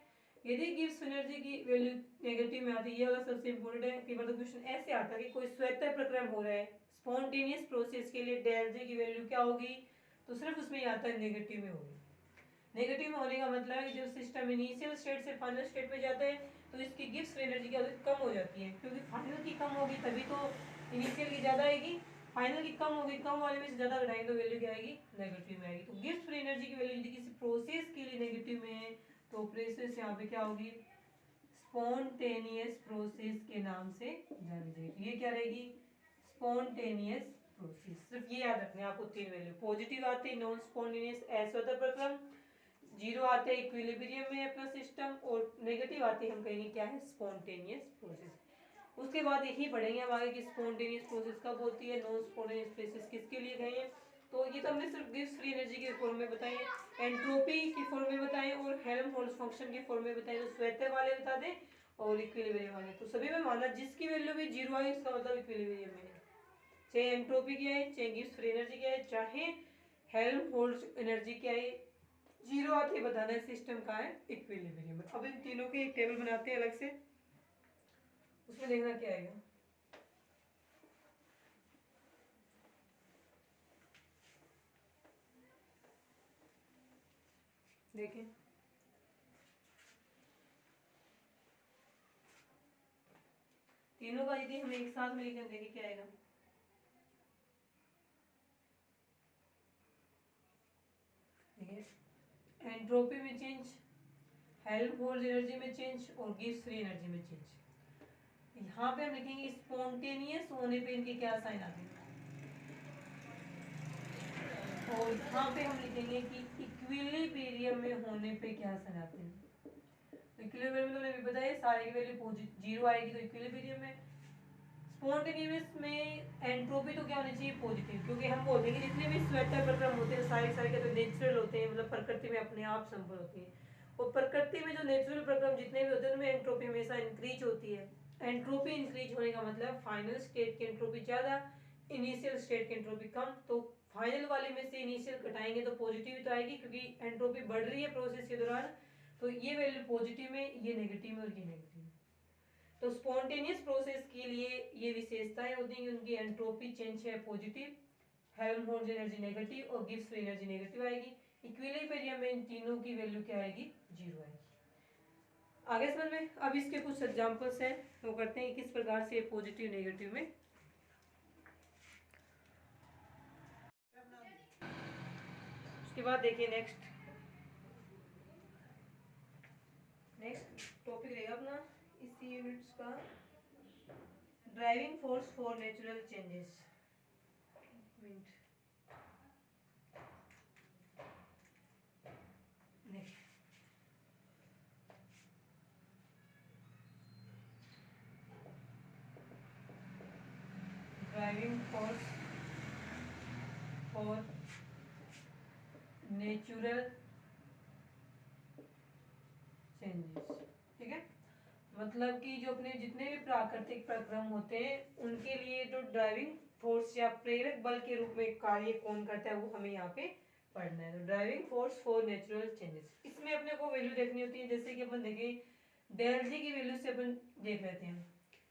यदि गिव्स एनर्जी की वैल्यू नेगेटिव में आती है, ये वाला सबसे इंपॉर्टेंट है। कई बार तो क्वेश्चन ऐसे आता है कि कोई स्वतः प्रक्रम हो रहा है स्पॉन्टेनियस प्रोसेस के लिए डेल जी की वैल्यू क्या होगी, तो सिर्फ उसमें ही आता है नेगेटिव में होगी। नेगेटिव में होने का मतलब है कि जब सिस्टम इनिशियल स्टेट से फाइनल स्टेट में जाता है तो इसकी गिव्स एनर्जी क्या होती है, कम हो जाती है, क्योंकि फाइनल की कम होगी तभी तो इनिशियल की ज्यादा आएगी। फाइनल की कम होगी, कम वाले में से ज्यादा घटाएंगे तो वैल्यू क्या आएगी, नेगेटिव में आएगी। तो गिव्स फ्री एनर्जी की वैल्यू यदि किसी प्रोसेस के लिए नेगेटिव में है तो प्रोसेस यहाँ पे क्या होगी, स्पॉन्टेनियस प्रोसेस के नाम से जानी जाएगी। ये क्या रहेगी? Spontaneous process. सिर्फ ये याद रखना है आपको, तीन वैल्यू, पॉजिटिव आते हैं नॉन स्पॉन्टेनियस असतत प्रक्रम, जीरो आते हैं इक्विलिब्रियम में अपना सिस्टम, और नेगेटिव आते हैं हम कहेंगे क्या है? Spontaneous process. उसके बाद यही पढ़ेंगे हम आगे कि स्पॉन्टेनियस प्रोसेस कब होती है, नॉन स्पॉन्टेनियस प्रोसेस किसके लिए कहेंगे। तो ये तो हमने सिर्फ गिब्स फ्री एनर्जी के फॉर्म में बताए, एंट्रोपी की फॉर्म में बताए और हेल्महोल्ट्ज फंक्शन के फॉर्म में बताए। तो स्वेटर वाले बता दें और इक्विलिब्रियम वाले, तो सभी में माना जिसकी वैल्यू भी जीरो आई उसका मतलब इक्विलिब्रियम में है, चाहे एंट्रोपी क्या है, चाहे गिब्स फ्री एनर्जी क्या है, चाहे हेल्महोल्ट्ज एनर्जी क्या है, जीरो आके बताना है सिस्टम का है इक्विलिब्रियम में। अब इन तीनों की एक टेबल बनाते हैं अलग से, उसमें देखना क्या आएगा। देखें, तीनों का यदि हम एक साथ में लिखें, देखिए क्या आएगा। एंट्रोपी में चेंज, हेल्महोल्ट्ज एनर्जी में चेंज और गिब्स फ्री एनर्जी में चेंज। यहाँ पे हम लिखेंगे स्पॉन्टेनियस होने पे इनके क्या साइन आते हैं, और यहाँ पे हम लिखेंगे कि इक्विलिब्रियम में होने पे क्या साइन आते हैं। इक्विलिब्रियम में तो मैंने बताया सारे की वैल्यू जीरो आएगी तो इक्विलिब्रियम में। स्पॉन्टेनियस में एंट्रोपी तो क्या होनी चाहिए? पॉजिटिव, क्योंकि हम बोलते हैं कि जितने भी स्वेटर प्रक्रम होते हैं सारे सारे के तो नेचुरल होते हैं, मतलब प्रकृति में अपने आप संभव होते हैं। और प्रकृति में जो नेचुरल प्रक्रम जितने भी होते हैं उनमें एंट्रोपी हमेशा इंक्रीज होती है। एंट्रोपी इंक्रीज होने का मतलब फाइनल स्टेट की एंट्रोपी ज्यादा, इनिशियल स्टेट की एंट्रोपी कम। तो फाइनल वाले में से इनिशियल घटाएंगे तो पॉजिटिव तो आएगी, क्योंकि एंट्रोपी बढ़ रही है प्रोसेस के दौरान। तो ये वैल्यू पॉजिटिव में, ये नेगेटिव में और ये नेगेटिव में। तो स्पॉन्टेनियस प्रोसेस के लिए ये विशेषताएं होती हैं कि उनकी एंट्रोपी चेंज है पॉजिटिव, हेल्महोल्ट्ज एनर्जी नेगेटिव और गिब्स फ्री एनर्जी नेगेटिव आएगी। इक्विलिब्रियम में इन तीनों की वैल्यू क्या आएगी? जीरो आएगी। आगे समझ में। अब इसके कुछ एग्जांपल्स हैं, वो करते हैं किस प्रकार से पॉजिटिव नेगेटिव में। उसके बाद देखिए नेक्स्ट टॉपिक रहेगा अपना इसी यूनिट्स का, driving force for natural changes. Driving force for natural changes, ठीक है। मतलब कि जो अपने जितने भी प्राकृतिक प्रक्रम होते हैं उनके लिए जो ड्राइविंग फोर्स या प्रेरक बल के रूप में कार्य कौन करता है वो हमें यहाँ पे पढ़ना है। तो driving force for natural changes, इसमें अपने को वैल्यू देखनी होती है। जैसे कि अपन देखें डेल जी की वैल्यू से अपन देख लेते हैं,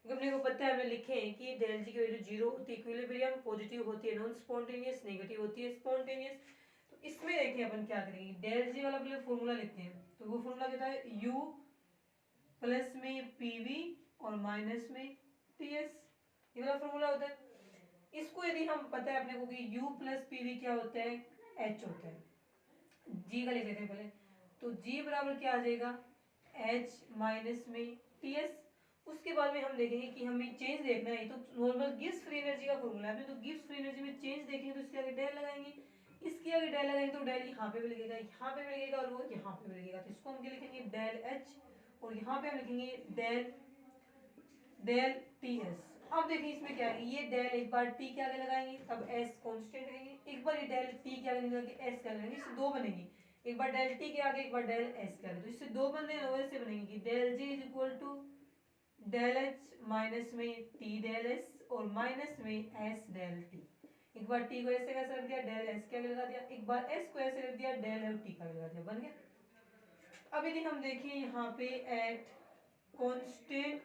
क्योंकि अपने को पता है, हमने लिखे हैं कि डेल जी की वैल्यू जीरो होती है इक्विलिब्रियम, पॉजिटिव होती है नॉन स्पॉन्टेनियस, नेगेटिव होती है स्पॉन्टेनियस। तो इसमें देखिए अपन क्या करेंगे, डेल जी वाला पहले फॉर्मूला लिखते हैं। तो वो फॉर्मूला कहता है यू प्लस में पीवी और माइनस में टीएस, ये वाला फॉर्मूला होता है। इसको यदि हम पता है अपने को कि u प्लस पीवी क्या होता है? h होता है। g का लिख लेते हैं पहले, तो g बराबर क्या आ जाएगा? h माइनस में ts। उसके बाद में हम देखेंगे कि हमें चेंज देखना है, तो नॉर्मल गिब्स फ्री एनर्जी का फॉर्मूला है, तो गिब्स फ्री एनर्जी में चेंज देखेंगे तो इसके आगे डेल लगाएंगे, इसके आगे डेल लगाएंगे तो डेल यहाँ पे भी लगेगा, यहाँ पे भी लगेगा और वो यहाँ पे भी लगेगा। तो इसको हम क्या लिखेंगे? डेल h, और यहाँ पे हम लिखेंगे डेल टी एस। अब देखिए इसमें क्या है, ये डेल एक बार टी के आगे लगाएंगे तब एस कांस्टेंट रहेंगे, एक बार ये डेल टी के आगे लगाएंगे एस के आगे लगाएंगे, इससे दो बनेंगी, एक बार डेल टी के आगे एक बार डेल एस के आगे। तो इससे दो बनने वैसे बनेंगे कि del G is equal to del H minus में टी डेल एस और माइनस में एस डेल टी। एक बार टी को ऐसे कैसे रख दिया, डेल एस के आगे लगा दिया, एक बार एस को ऐसे रख दिया, डेल टी का लगा दिया, बन गया। अब यदि हम देखें यहाँ पे eight constant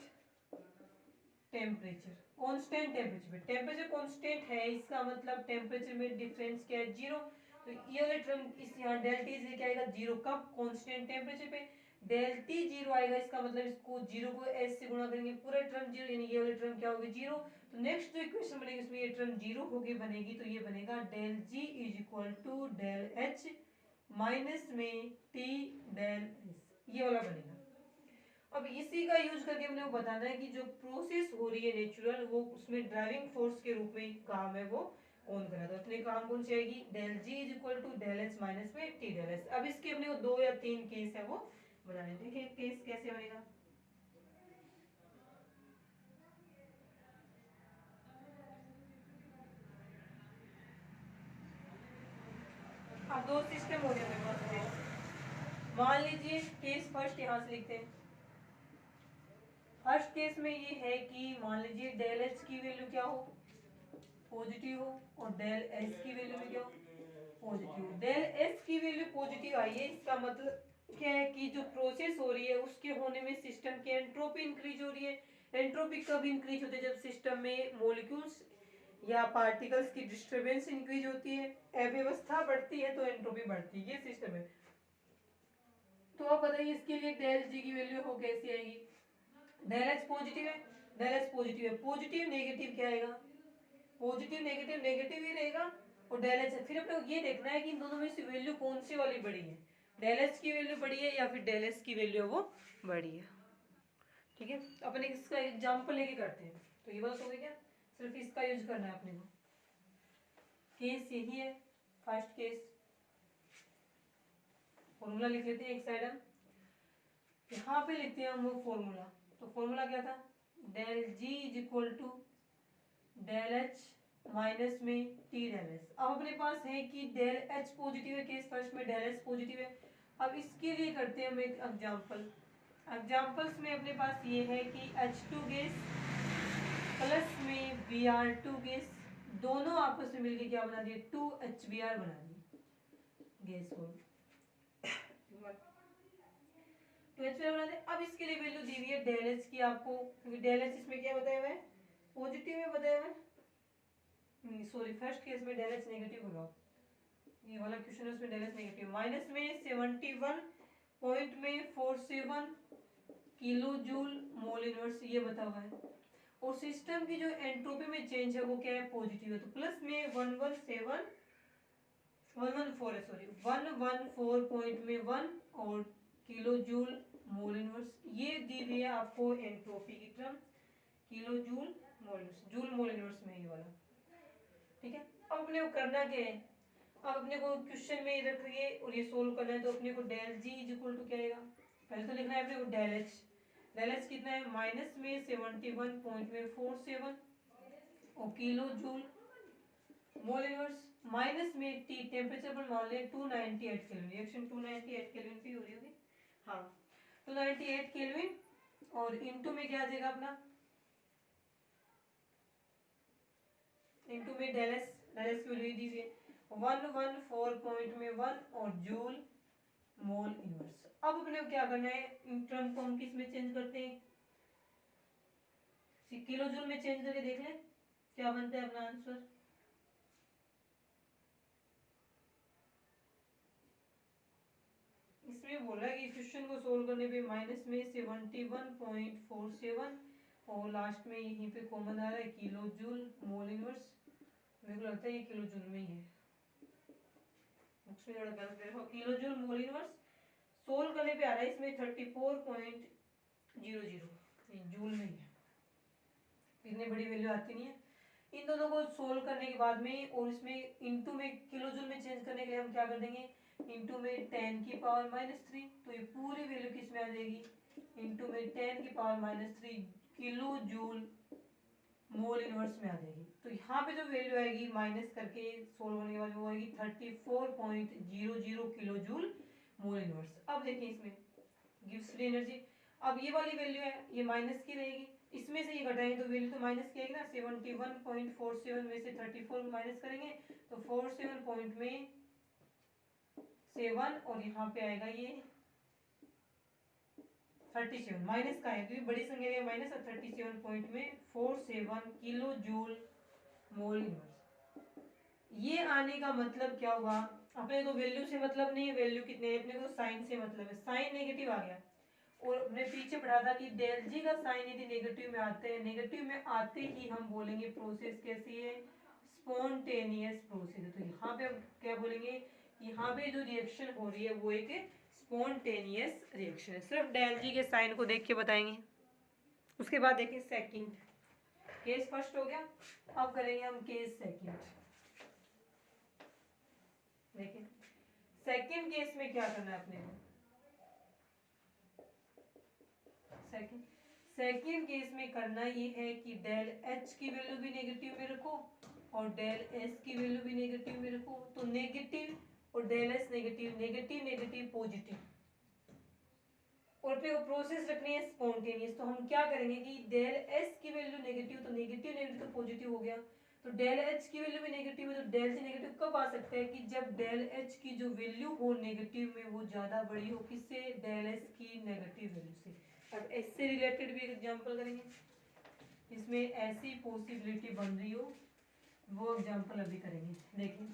temperature, constant temperature, temperature constant है, इसका मतलब टेम्परेचर में डिफरेंस क्या है? जीरो। तो ये वाले टर्म इस यहाँ डेल टी से क्या आएगा? जीरो। कब? कांस्टेंट टेम्परेचर पे डेल टी जीरो आएगा, इसका मतलब इसको जीरो को एस से गुणा करेंगे, पूरा टर्म जीरो, यानी ये वाली टर्म क्या होगी? जीरो। तो नेक्स्ट जो इक्वेशन बनेगी उसमें ये टर्म जीरो होके बनेगी, तो ये बनेगा del G is equal to del H minus में टी डेल एस, ये वाला बनेगा। अब इसी का यूज करके हमने वो बताना है कि जो प्रोसेस हो रही है नेचुरल, वो उसमें ड्राइविंग फोर्स के रूप में काम है वो कौन करा। तो अपने काम कौन सी आएगी, del G is equal to del H minus में टी डेल एस। अब इसके अपने को 2 या 3 केस है वो बनाने। देखिए केस कैसे बनेगा। अब 2 सिस्टम हो गए मेरे पास। मान लीजिए केस फर्स्ट यहाँ से लिखते हैं। फर्स्ट केस में ये है कि मान लीजिए डेल एच की वैल्यू क्या हो, पॉजिटिव हो, और डेल एस की वैल्यू में क्या हो, पॉजिटिव। डेल एस की वैल्यू पॉजिटिव आई है, इसका मतलब क्या है कि जो प्रोसेस हो रही है उसके होने में सिस्टम की एंट्रोपी इंक्रीज हो रही है। एंट्रोपी कब इंक्रीज होती है, जब सिस्टम में मॉलिक्यूल्स या पार्टिकल्स की डिस्टरबेंस इंक्रीज होती है, अव्यवस्था बढ़ती है, तो एंट्रोपी बढ़ती है। ये सिस्टम है। तो आप बताइए इसके लिए डेल जी की वैल्यू हो कैसी आएगी। डेल एच पॉजिटिव है, डेल एच पॉजिटिव है, पॉजिटिव नेगेटिव क्या आएगा, पॉजिटिव नेगेटिव नेगेटिव ही रहेगा। और डेल एच फिर अपने को ये देखना है कि इन दोनों में से वैल्यू कौन सी वाली बड़ी है, डेल एच की वैल्यू बड़ी है या फिर डेल एस की वैल्यू वो बड़ी है। ठीक है, अपने इसका एग्जाम्पल लेके करते हैं। तो ये बात हो गई क्या, सिर्फ इसका यूज करना है अपने को। केस यही है फर्स्ट केस। फॉर्मूला लिख लेते हैं एक साइड हम, यहाँ पे लिखते हैं हम वो फॉर्मूला। तो फॉर्मूला क्या था, del G is equal to del H minus में टी डेल एस। अब अपने पास है कि डेल एच पॉजिटिव है, केस फर्स्ट में डेल एच पॉजिटिव है। अब इसके लिए करते हैं हम एक एग्जांपल। एग्जांपल्स में अपने पास ये है कि H2 गैस प्लस में Br2 गैस, दोनों आपस में मिलकर क्या बना दिए, 2HBr बना दिए गैस को। 2HBr बना दिए। अब इसके लिए वैल्यू दी हुई है डेल एच की आपको, क्योंकि डेल एच इसमें क्या बताया हुआ है, पॉजिटिव में बताया हुआ है। सॉरी, फर्स्ट केस में डेल एच नेगेटिव होगा, ये वाला क्वेश्चन है उसमें डेल एच नेगेटिव। माइनस में 71.47 किलो जूल मोल इनवर्स ये बता हुआ है। और सिस्टम की जो एंट्रोपी में चेंज है वो क्या है, पॉजिटिव है। तो प्लस में 114.1 और किलो जूल मोल इनवर्स ये दी हुई है आपको एंट्रोपी की term, kilo joule mole inverse, joule mole inverse में ये वाला। ठीक है, अब अपने को करना क्या है, अब अपने को क्वेश्चन में रखिए और ये सोल्व करना है। तो अपने को del G is equal to क्या आएगा, पहले तो लिखना है अपने को डेल एच। डेल एच कितना है, माइनस में 71.47 और kilo joule mole inverse, minus में टी टेम्परेचर पर मान लें 298 केल्विन, रिएक्शन 298 केल्विन पे हो रही होगी। हाँ, 298 केल्विन और इनटू में क्या आ जाएगा अपना, इनटू में डेल एस की वैल्यू दीजिए 114.1 और जूल मोल इनवर्स। अब अपने को क्या करना है, इन टर्म को हम किस में चेंज करते हैं, किलो जूल में चेंज करके देख लें क्या बनता है अपना आंसर। इसमें बोला है कि क्वेश्चन को सोल्व करने पे माइनस में 71.47 और लास्ट में यहीं पे कॉमन आ रहा है किलो जूल मोल इनवर्स। मेरे को लगता है ये किलो जूल में ही है, बुक्स में थोड़ा गलत है। Kilo joule mole inverse solve करने पे आ रहा है इसमें 34.00, जूल में ही है, इतनी बड़ी वैल्यू आती नहीं है। इन दोनों को सोल्व करने के बाद में और इसमें इनटू में किलो जूल में चेंज करने के लिए हम क्या कर देंगे, इनटू में 10 की पावर -3, तो ये पूरी वैल्यू किस में आ जाएगी, इनटू में 10 की power -3 kilo joule mole inverse में आ जाएगी। तो यहाँ पे जो वैल्यू आएगी माइनस करके सोल्व होने के बाद वो आएगी 34.00 किलो जूल मोल इनवर्स। अब देखिए इसमें गिव्स फ्री एनर्जी, अब ये वाली वैल्यू है ये माइनस की रहेगी, इसमें से ये घटाएंगे तो वैल्यू तो माइनस की आएगी ना। 71.47 में से 34 माइनस करेंगे तो 47 पॉइंट में 7 और यहाँ पे आएगा ये 37, माइनस का है क्योंकि बड़ी संख्या का माइनस, और 37 पॉइंट में 47 किलो जूल मोल इनवर्स। ये आने का मतलब क्या हुआ, अपने को वैल्यू से मतलब नहीं है, वैल्यू कितने है अपने को साइन से मतलब है। साइन नेगेटिव आ गया और हमने पीछे पढ़ा था कि डेल जी का साइन यदि नेगेटिव में आते हैं, नेगेटिव में आते ही हम बोलेंगे प्रोसेस कैसी है, स्पॉन्टेनियस प्रोसेस है। तो यहाँ पे हम क्या बोलेंगे, यहाँ पे जो रिएक्शन हो रही है वो एक स्पॉन्टेनियस रिएक्शन है। सिर्फ डेल जी के साइन को देख के बताएंगे। उसके बाद देखिए सेकंड केस, फर्स्ट हो गया, अब करेंगे हम केस सेकंड। देखिए सेकंड केस में क्या करना है अपने को। सेकंड केस में करना ये है कि डेल एच की वैल्यू भी नेगेटिव में रखो और डेल एस की वैल्यू भी नेगेटिव में रखो। तो नेगेटिव और del S negative, negative negative positive, और फिर वो प्रोसेस रखनी है स्पॉन्टेनियस। तो हम क्या करेंगे कि डेल एस की वैल्यू नेगेटिव, तो नेगेटिव नेगेटिव तो पॉजिटिव हो गया, तो डेल एच की वैल्यू भी नेगेटिव है, तो डेल से नेगेटिव कब आ सकता है कि जब डेल एच की जो वैल्यू हो नेगेटिव में वो ज्यादा बड़ी हो किससे, डेल एस की नेगेटिव वैल्यू से। अब इससे रिलेटेड भी एक एग्जांपल करेंगे, इसमें ऐसी पॉसिबिलिटी बन रही हो वो एग्जांपल अभी करेंगे। देखिए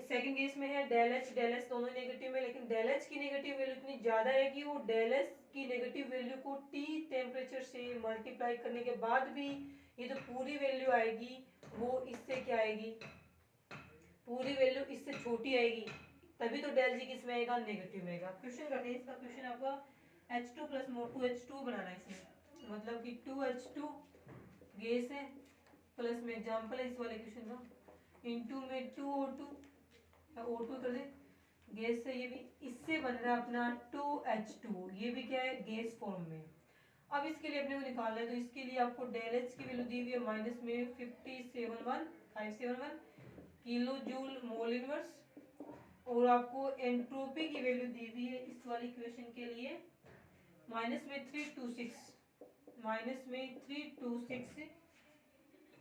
सेकंड केस में है डेल एच दोनों नेगेटिव में, लेकिन डेल एच की नेगेटिव वैल्यू इतनी ज्यादा है कि वो डेल एस की नेगेटिव वैल्यू को टी टेम्परेचर से मल्टीप्लाई करने के बाद भी ये जो पूरी वैल्यू आएगी वो इससे क्या आएगी, पूरी वैल्यू इससे छोटी आएगी, तभी तो डेल जी किस में आएगा, नेगेटिव में आएगा। क्वेश्चन करते हैं, इसका क्वेश्चन आपका H2 प्लस 2H2 बनाना है इसमें, मतलब कि 2H2 गैस है प्लस में एग्जाम्पल है इस वाले क्वेश्चन का, इनटू में 2O2 O2 कर दे गैस है ये भी, इससे बन रहा है अपना 2H2, ये भी क्या है, गैस फॉर्म में। अब इसके लिए अपने को निकालना है, तो इसके लिए आपको डेल एच की वैल्यू दी हुई है माइनस में 571 किलो जूल मोल इनवर्स, और आपको एंट्रोपी की वैल्यू दी हुई है इस वाली इक्वेशन के लिए माइनस में 326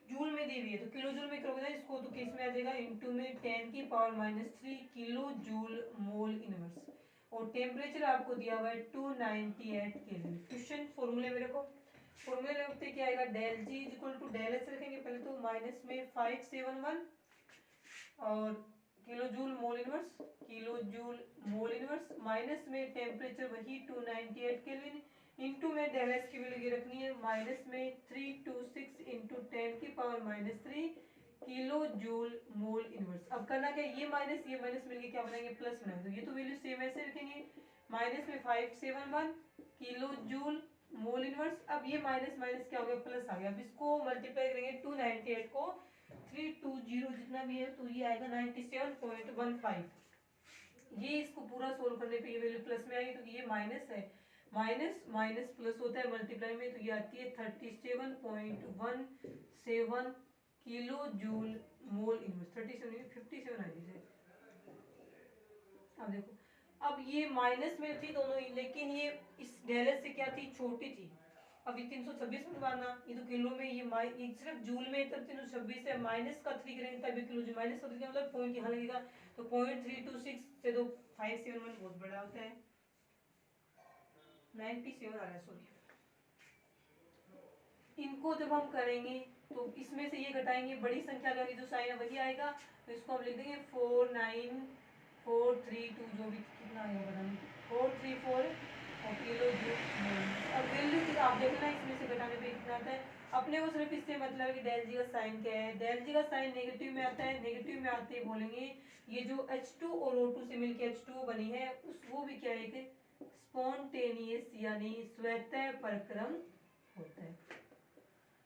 जूल में दी हुई है, तो किलो जूल में करोगे ना इसको तो केस में आ जाएगा इनटू में 10 की power -3 kilo joule mole inverse, और टेम्परेचर आपको दिया हुआ है 298 केल्विन। क्वेश्चन फॉर्मूले में रखो, फॉर्मूले में रखते क्या आएगा, del G is equal to del H रखेंगे पहले तो माइनस में 571 और kilo joule mole inverse minus में टेम्परेचर वही 298 केल्विन, इनटू में डेल एच की वैल्यू ये रखनी है माइनस में 326 इंटू 10 की power -3 kilo joule mole inverse. अब करना क्या, ये माइनस मिलके क्या बनाएंगे, प्लस बनाएंगे, तो ये तो वैल्यू सेम ऐसे रखेंगे, माइनस में 571 किलो जूल मोल इनवर्स, अब ये माइनस माइनस क्या हो गया, प्लस आ गया। अब इसको मल्टीप्लाई करेंगे 298 को 320 जितना भी है तो ये आएगा 97.15, ये इसको पूरा सोल्व करने पे ये वैल्यू प्लस में आएगी, तो ये माइनस है, माइनस माइनस प्लस होता है मल्टीप्लाई में, तो ये आती है 37.17 किलो जूल मोल इनवर्स, 57 आ गई। अब देखो, अब ये माइनस में थी दोनों ही, लेकिन ये इस डेलस से क्या थी, छोटी थी। अब ये 326 बनवाना, ये तो किलो में, ये सिर्फ जूल में तब 326 है, माइनस का 3 करेंगे तभी किलो जूल, माइनस का 3 मतलब पॉइंट यहाँ लगेगा, तो 0.326 से तो 571 बहुत बड़ा होता है, 97 आ रहा है सॉरी। इनको जब हम करेंगे तो इसमें से ये घटाएंगे, बड़ी संख्या का जो साइन है वही आएगा, तो इसको हम लिख देंगे 49432 जो भी कितना आएगा पता नहीं 434 और किलो जूल। अब वैल्यू आप देखना इसमें से घटाने पे कितना आता है, अपने को सिर्फ इससे मतलब है कि डेल जी का साइन क्या है, डेल जी का साइन नेगेटिव में आता है, नेगेटिव में आते ही बोलेंगे ये जो H2 और O2 से मिलकर H2 बनी है उस वो भी क्या है, स्पॉन्टेनियस यानी स्वतः परक्रम होता है।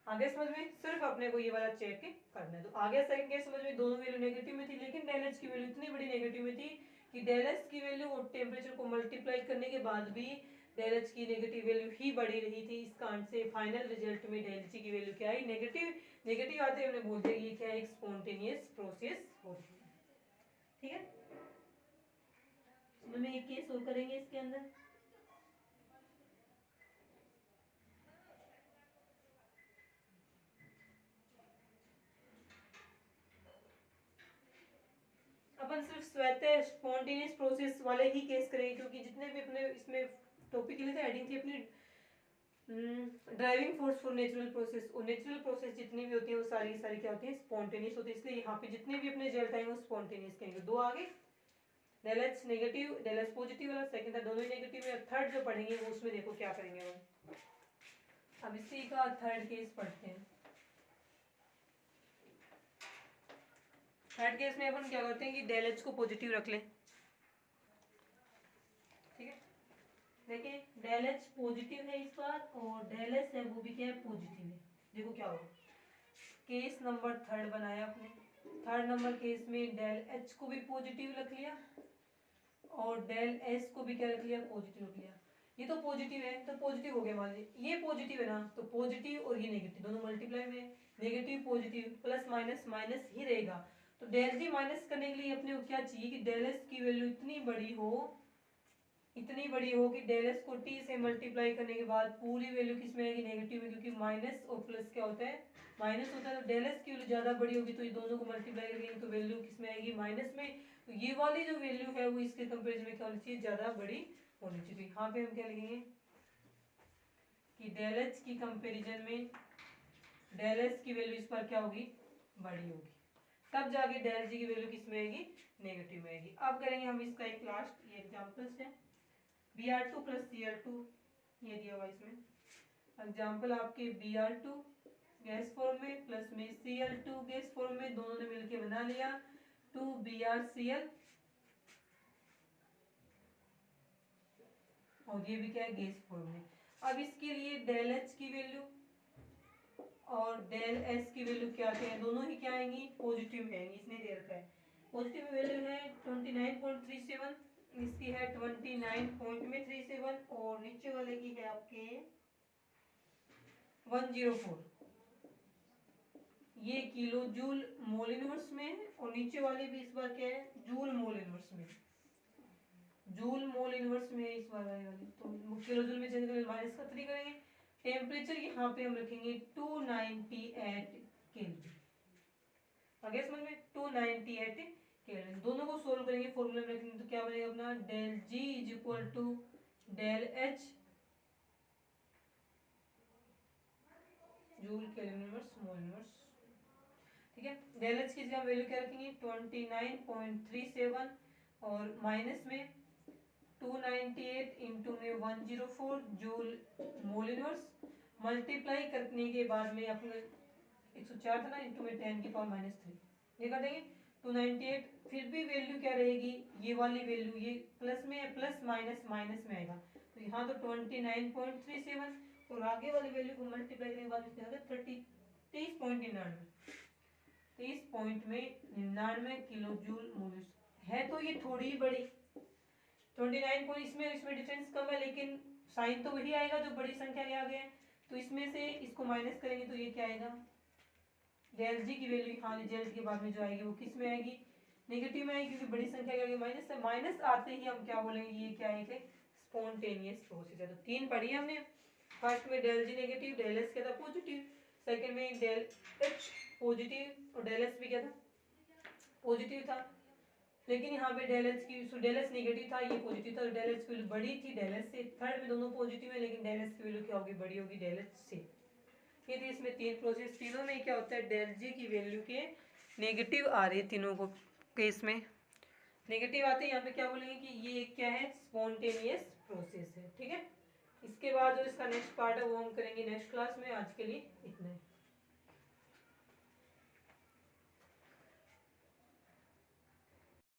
आगे समझ में, सिर्फ अपने को ये वाला चेक करना है। तो आगे सेकंड केस समझ में, दोनों वैल्यू नेगेटिव में थी, लेकिन डेल एच की वैल्यू इतनी बड़ी नेगेटिव में थी कि डेल एच की वैल्यू और टेम्परेचर को मल्टीप्लाई करने के बाद भी डेल एच की नेगेटिव वैल्यू ही बढ़ी रही थी। इस कारण से फाइनल रिजल्ट में डेल एच की वैल्यू क्या आई, नेगेटिव। नेगेटिव आते हमने बोल दिया ये क्या है, एक स्पॉन्टेनियस प्रोसेस होती है। ठीक है, समझ में, एक केस और करेंगे इसके अंदर। अपन सिर्फ स्वतः स्पॉन्टेनियस प्रोसेस वाले ही केस करेंगे, क्योंकि जितने भी अपने इसमें टॉपिक के लिए हेडिंग थी अपनी driving force for natural process, और नेचुरल प्रोसेस जितनी भी होती है वो सारी सारी क्या होती है, स्पॉन्टेनियस होती है, इसलिए यहाँ पे जितने भी अपने रिजल्ट आएंगे वो स्पॉन्टेनियस कहेंगे। दो आगे del H negative del H positive वाला, सेकंड था दोनों ही नेगेटिव है। थर्ड जो पढ़ेंगे वो उसमें देखो क्या करेंगे हम। अब इसी का थर्ड केस पढ़ते हैं। थर्ड केस में अपन क्या करते हैं कि डेल एच को पॉजिटिव रख लें, देखिए डेल एच पॉजिटिव है इस बार और डेल एस है वो भी क्या है पॉजिटिव है। देखो क्या होगा, केस नंबर थर्ड बनाया आपने। थर्ड नंबर केस में डेल एच को भी पॉजिटिव रख लिया और डेल एस को भी क्या रख लिया पॉजिटिव रख लिया। ये तो पॉजिटिव है तो पॉजिटिव हो गया, मान लीजिए ये पॉजिटिव है ना, तो पॉजिटिव और ये नेगेटिव दोनों मल्टीप्लाई में, negative positive plus minus minus ही रहेगा। तो डेल जी माइनस करने के लिए अपने को क्या चाहिए कि डेल एस की वैल्यू इतनी बड़ी हो कि डेल एस को टी से मल्टीप्लाई करने के बाद पूरी वैल्यू किस में आएगी नेगेटिव में, क्योंकि माइनस और प्लस क्या होता है माइनस होता है। तो डेल एस की वैल्यू ज्यादा बड़ी होगी तो ये दोनों को मल्टीप्लाई करेंगे तो वैल्यू किस में आएगी माइनस में। तो ये वाली जो वैल्यू है वो इसके कंपेरिजन में क्या होनी चाहिए ज्यादा बड़ी होनी चाहिए। यहाँ पे हम क्या लिखेंगे कि डेल एच की कंपेरिजन में डेल एस की वैल्यू इस बार क्या होगी बड़ी होगी, तब जाके डेल जी की वैल्यू किस में आएगी नेगेटिव में आएगी। अब करेंगे हम इसका एक लास्ट ये एग्जांपल्स है Br2 प्लस Cl2 ये दिया हुआ इसमें एग्जांपल आपके Br2 गैस फॉर्म में प्लस में Cl2 गैस फॉर्म में, दोनों ने मिलके बना लिया 2BrCl और ये भी क्या है गैस फॉर्म में। अब इसके लिए डेल एच की वैल्यू और डेल एस की वैल्यू क्या है, दोनों ही क्या आएंगी पॉजिटिव में आएंगी। इसने दे रखा है पॉजिटिव वैल्यू है 29.37, इसकी है 29.37 और नीचे वाले की है आपके 104। ये किलो जूल मोल इनवर्स में और नीचे वाले भी इस बार क्या है जूल मोल इनवर्स में, जूल मोल इनवर्स में इस बार आने वाली। तो किलो जूल में चेंज करेंगे माइनस का 3 करेंगे। टेम्परेचर यहाँ पे हम रखेंगे 298 केल्विन। आगे समझ में 298 केल्विन। दोनों को सोल्व करेंगे फॉर्मूला में रखेंगे तो क्या बनेगा अपना del G is equal to del H joule kelvin inverse mole inverse. ठीक है, डेल एच की जगह वैल्यू क्या रखेंगे 29.37 और माइनस में 298 इंटू में 104 जूल मोल इनवर्स, मल्टीप्लाई करने के बाद में आपको 104 था ना इंटू में 10 की पावर -3 ये कर देंगे 298। फिर भी वैल्यू क्या रहेगी ये वाली वैल्यू, ये प्लस में प्लस माइनस माइनस में आएगा तो यहाँ तो 29.37 और आगे वाली वैल्यू को मल्टीप्लाई करने के बाद इसमें आएगा 30 पॉइंट में 99 किलो जूल मोल है। तो ये थोड़ी बड़ी 29 पॉइंट इसमें डिफरेंस कम है लेकिन साइन तो वही आएगा जो बड़ी संख्या के आगे है। तो इसमें से इसको माइनस करेंगे तो ये क्या आएगा डेल जी की वैल्यू हाँ डेल के बाद में जो आएगी वो किस में आएगी नेगेटिव में आएगी, क्योंकि बड़ी संख्या के आगे माइनस है। माइनस आते ही हम क्या बोलेंगे ये क्या है स्पॉन्टेनियस प्रोसेस है। तो 3 पढ़ी हमने, फर्स्ट में डेल जी नेगेटिव डेल एस क्या था पॉजिटिव, सेकंड में डेल एच पॉजिटिव और डेल एस भी क्या था पॉजिटिव था, लेकिन यहाँ पे डेल एच की डेल एस नेगेटिव था ये पॉजिटिव था, तो डेल एच की वैल्यू बड़ी थी डेल एस से। थर्ड में दोनों पॉजिटिव है लेकिन डेल एस की वैल्यू क्या होगी बड़ी होगी डेल एच से। ये थी इसमें 3 प्रोसेस, तीनों में क्या होता है डेल जी की वैल्यू के नेगेटिव आ रही है तीनों को केस में नेगेटिव आते हैं। यहाँ पे क्या बोलेंगे कि ये क्या है स्पॉन्टेनियस प्रोसेस है। ठीक है, इसके बाद जो इसका नेक्स्ट पार्ट है वो हम करेंगे नेक्स्ट क्लास में। आज के लिए इतना है।